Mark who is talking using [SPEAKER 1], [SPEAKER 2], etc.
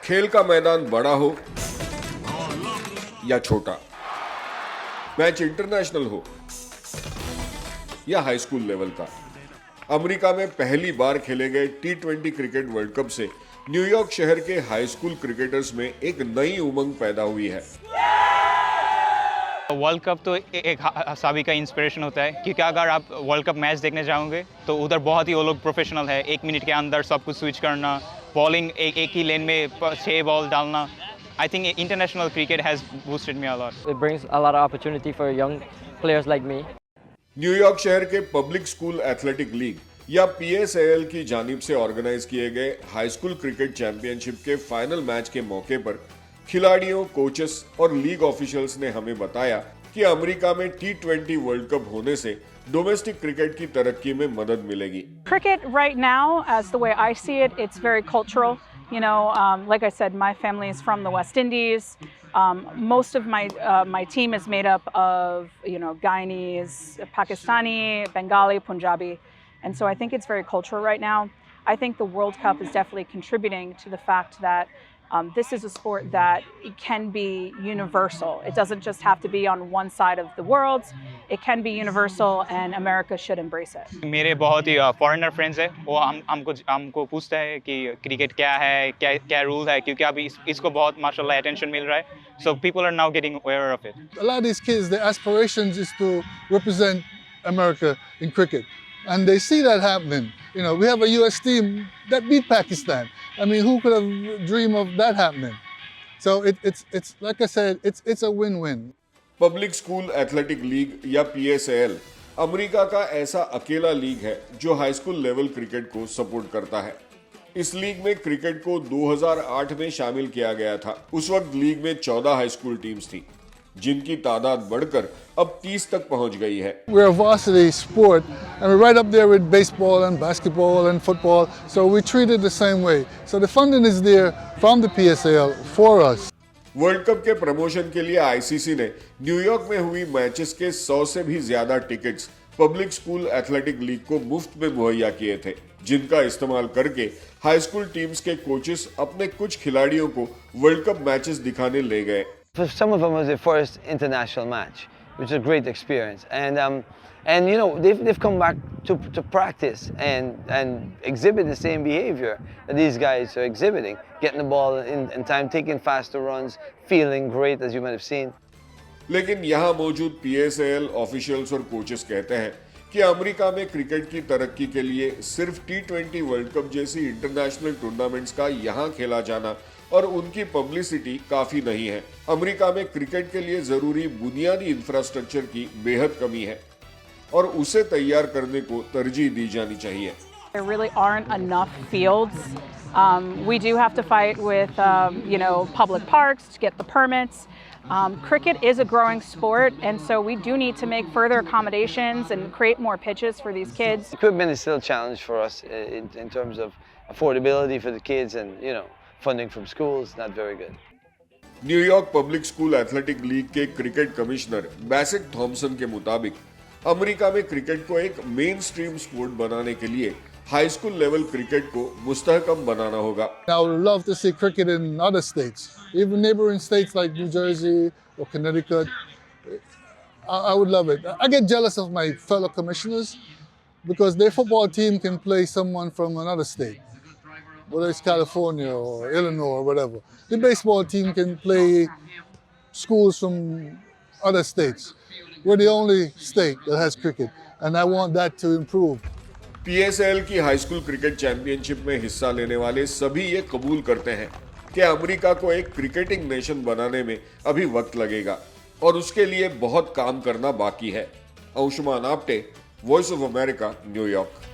[SPEAKER 1] खेल का मैदान बड़ा हो या छोटा, मैच इंटरनेशनल हो या हाई स्कूल लेवल का, अमेरिका में पहली बार खेले गए T20 क्रिकेट वर्ल्ड कप से न्यूयॉर्क शहर के हाई स्कूल क्रिकेटर्स में एक नई उमंग पैदा हुई है।
[SPEAKER 2] वर्ल्ड कप तो एक सभी का इंस्पिरेशन होता है, क्योंकि अगर आप वर्ल्ड कप मैच देखने जाओगे तो उधर बहुत ही वो लोग प्रोफेशनल है। 1 मिनट के अंदर सब कुछ स्विच करना, बॉलिंग एक ही लेन में 6 बॉल डालना। I think international cricket has boosted me a lot.
[SPEAKER 3] It brings a lot of opportunity for young players like me.
[SPEAKER 1] New York शहर के पब्लिक स्कूल एथलेटिक लीग या PSAL की जानिब से ऑर्गेनाइज किए गए हाई स्कूल क्रिकेट चैंपियनशिप के final match के मौके पर खिलाड़ियों, कोचेस और लीग ऑफिशियल्स ने हमें बताया कि अमेरिका में T20 वर्ल्ड कप होने से डोमेस्टिक क्रिकेट की तरक्की में मदद मिलेगी।
[SPEAKER 4] Cricket right now, as the way I see it, it's very cultural. You know, like I said, my family is from the West Indies. Most of my team is made up of, you know, Guyanese, Pakistani, Bengali, Punjabi. And so I think it's very cultural right now. I think the World Cup is definitely contributing to the fact that this is a sport that it can be universal. It doesn't just have to be on one side of the world. It can be universal, and America should embrace it.
[SPEAKER 2] मेरे बहुत ही foreigner friends है, वो हमको पूछता है कि cricket क्या है, क्या रूल है, क्योंकि अभी इसको बहुत माशाल्लाह अटेंशन मिल रहा है. So people are now getting aware of it.
[SPEAKER 5] A lot of these kids, their aspirations is to represent America in cricket. And they see that happening. You know, we have a US team that beat Pakistan. I mean, who could have dreamed of that happening? So it's like I said, it's a win-win.
[SPEAKER 1] Public school athletic league या PSAL America का ऐसा अकेला league है जो high school level cricket को support करता है। इस लीग में क्रिकेट को 2008 में शामिल किया गया था। उस वक्त लीग में 14 हाई स्कूल टीम्स थी, जिनकी तादाद बढ़कर अब 30 तक पहुंच गई है।
[SPEAKER 5] We're a varsity sport and we're right up there with baseball and basketball and football, so we treat it the same way. So the funding is there from the PSAL for us.
[SPEAKER 1] World cup के promotion के लिए ICC ने New York में हुई matches के 100 से भी ज्यादा tickets public school athletic league को मुफ्त में मुहैया किए थे, जिनका इस्तेमाल करके हाई स्कूल टीम्स के कोचेस अपने कुछ खिलाड़ियों को वर्ल्ड कप मैचेस दिखाने ले गए।
[SPEAKER 6] For some of them, it was their first international match, which was a great experience. And you know, they've come back to practice and exhibit the same behavior that these guys are exhibiting, getting the ball in time, taking faster runs, feeling great, as you might have seen.
[SPEAKER 1] लेकिन यहाँ मौजूद PSAL officials और coaches कहते हैं कि America में cricket की तरक्की के लिए सिर्फ T20 वर्ल्ड कप जैसी इंटरनेशनल टूर्नामेंट्स का यहाँ खेला जाना और उनकी पब्लिसिटी काफी नहीं है। अमेरिका में क्रिकेट के लिए जरूरी बुनियादी इंफ्रास्ट्रक्चर की बेहद कमी है और उसे तैयार करने को तरजीह दी जानी चाहिए।
[SPEAKER 4] There really aren't enough fields. We do have to fight with, you know, public parks to get the permits. Cricket is a growing sport, and so we do need to make further accommodations and create more pitches for these kids.
[SPEAKER 6] Equipment is still a challenge for us in terms of affordability for the kids, and you know, funding from schools not very good.
[SPEAKER 1] New York public school athletic league के cricket commissioner Bassett Thompson के मुताबिक America में cricket को एक main stream sport बनाने के लिए high school level cricket को मुस्तहकम बनाना होगा।
[SPEAKER 5] I would love to see cricket in other states, even neighboring states like New Jersey or Connecticut. I would love it. I get jealous of my fellow commissioners because their football team can play someone from another state, whether it's California or Illinois or whatever. The baseball team can play schools from other states. We're the only state that has cricket, and I want that to improve.
[SPEAKER 1] PSAL की high school cricket championship में हिस्सा लेने वाले सभी ये कबूल करते हैं कि अमेरिका को एक क्रिकेटिंग नेशन बनाने में अभी वक्त लगेगा और उसके लिए बहुत काम करना बाकी है। Anshuman Apte, voice of America, New York.